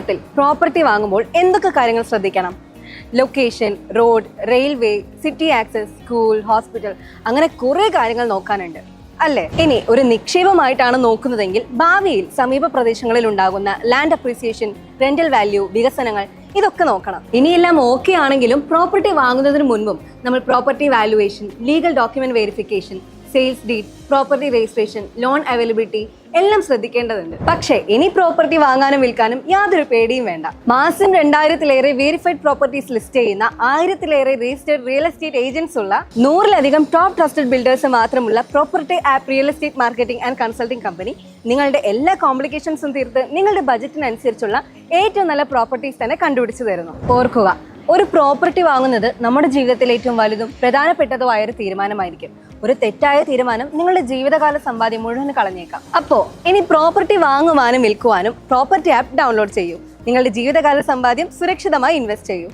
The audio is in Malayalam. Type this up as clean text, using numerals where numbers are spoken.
ചുരുക്കത്തിൽ പ്രോപ്പർട്ടി വാങ്ങുമ്പോൾ എന്തൊക്കെ കാര്യങ്ങൾ ശ്രദ്ധിക്കണം? Location, road, railway, city access, school, hospital, അങ്ങനെ കുറെ കാര്യങ്ങൾ നോക്കാനുണ്ട് അല്ലേ? ഇനി ഒരു നിക്ഷേപമായിട്ടാണ് നോക്കുന്നതെങ്കിൽ ഭാവിയിൽ സമീപ പ്രദേശങ്ങളിൽ ഉണ്ടാകുന്ന ലാൻഡ് അപ്രീസിയേഷൻ, റെന്റൽ വാല്യൂ, വികസനങ്ങൾ ഇതൊക്കെ നോക്കണം. ഇനിയെല്ലാം ഓക്കെ ആണെങ്കിലും പ്രോപ്പർട്ടി വാങ്ങുന്നതിന് മുൻപും നമ്മൾ property valuation, legal document verification, sales deed, property registration, loan availability എല്ലാം ശ്രദ്ധിക്കേണ്ടതുണ്ട്. പക്ഷേ ഇനി പ്രോപ്പർട്ടി വാങ്ങാനും വിൽക്കാനും യാതൊരു പേടിയും വേണ്ട. മാസം 2000-ലേറെ വെരിഫൈഡ് പ്രോപ്പർട്ടീസ് ലിസ്റ്റ് ചെയ്യുന്ന 1000-ലേറെ രജിസ്റ്റേർഡ് റിയൽ എസ്റ്റേറ്റ് ഏജൻസ് ഉള്ള 100-ലധികം ടോപ്പ് ട്രസ്റ്റഡ് ബിൽഡേഴ്സ് മാത്രമുള്ള property app real estate marketing and consulting company നിങ്ങളുടെ എല്ലാ കോംപ്ലിക്കേഷൻസും തീർത്ത് നിങ്ങളുടെ ബജറ്റിനനുസരിച്ചുള്ള ഏറ്റവും നല്ല പ്രോപ്പർട്ടീസ് തന്നെ കണ്ടുപിടിച്ചു തരുന്നു. ഓർക്കുക, ഒരു പ്രോപ്പർട്ടി വാങ്ങുന്നത് നമ്മുടെ ജീവിതത്തിലെ ഏറ്റവും വലുതും പ്രധാനപ്പെട്ടതുമായ ഒരു തീരുമാനമായിരിക്കും. ഒരു തെറ്റായ തീരുമാനം നിങ്ങളുടെ ജീവിതകാല സമ്പാദ്യം മുഴുവൻ കളഞ്ഞേക്കാം. അപ്പോൾ ഇനി പ്രോപ്പർട്ടി വാങ്ങുവാനും വിൽക്കുവാനും പ്രോപ്പർട്ടി ആപ്പ് ഡൗൺലോഡ് ചെയ്യൂ. നിങ്ങളുടെ ജീവിതകാല സമ്പാദ്യം സുരക്ഷിതമായി ഇൻവെസ്റ്റ് ചെയ്യൂ.